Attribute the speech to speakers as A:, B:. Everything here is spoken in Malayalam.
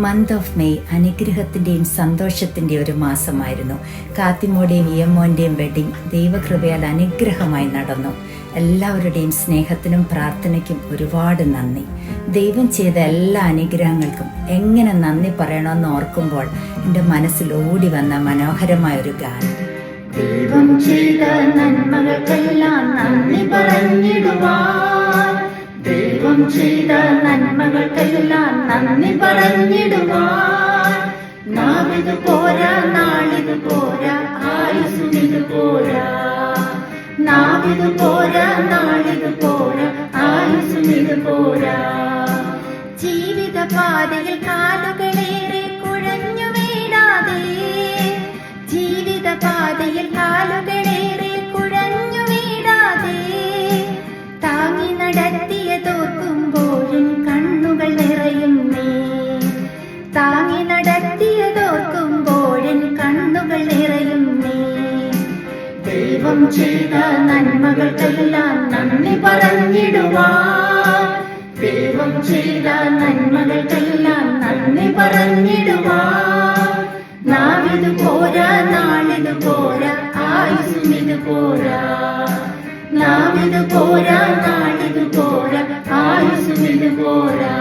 A: മന്ത് ഓഫ് മെയ് അനുഗ്രഹത്തിൻ്റെയും സന്തോഷത്തിൻ്റെയും ഒരു മാസമായിരുന്നു. കാത്തിമോടെയും ഇയമ്മോൻ്റെയും വെഡിങ് ദൈവകൃപയാൽ അനുഗ്രഹമായി നടന്നു. എല്ലാവരുടെയും സ്നേഹത്തിനും പ്രാർത്ഥനയ്ക്കും ഒരുപാട് നന്ദി. ദൈവം ചെയ്ത എല്ലാ അനുഗ്രഹങ്ങൾക്കും എങ്ങനെ നന്ദി പറയണമെന്ന് ഓർക്കുമ്പോൾ എൻ്റെ മനസ്സിൽ ഓടി വന്ന മനോഹരമായൊരു ഗാനം.
B: ദൈവം ചെയ്ത നന്മകൾക്കെല്ലാം നന്ദി പറഞ്ഞിടുവാൻ, ദൈവം ചെയ്ത നന്മകൾക്കെല്ലാം നന്ദി പറഞ്ഞിടുവാൻ. നാവിത് പോരാ, നാളിത് പോരാ, ആയുസ്സുമിത് പോരാ. നാവിത് പോരാ, നാളിത് പോരാ, ആയുസ്സുമിത് പോരാ. ജീവിത പാതയിൽ കാലുകളേറെ കുഴഞ്ഞു വീഴാതെ, ജീവിത പാതയിൽ കാലുകളേറെ കുഴഞ്ഞു വീഴാതെ, താങ്ങി നടത്തിയതോർക്കുമ്പോഴും കണ്ണുകൾ നിറയുന്നേ. താങ്ങി നടത്തിയതോർക്കുമ്പോഴും കണ്ണുകൾ നിറയുന്നേ. ദൈവം ചെയ്ത നന്മകൾക്കെല്ലാം നന്ദി പറഞ്ഞിടുവാൻ, ദൈവം ചെയ്ത നന്മകൾക്കെല്ലാം നന്ദി പറഞ്ഞിടുവാൻ. നാവിത് പോരാ, നാളിത് പോരാ, ആയുസ്സുമിത് പോരാ. നാവിത് പോരാ, നാളിത് പോരാ, ആയുസ്സുമിത് പോരാ.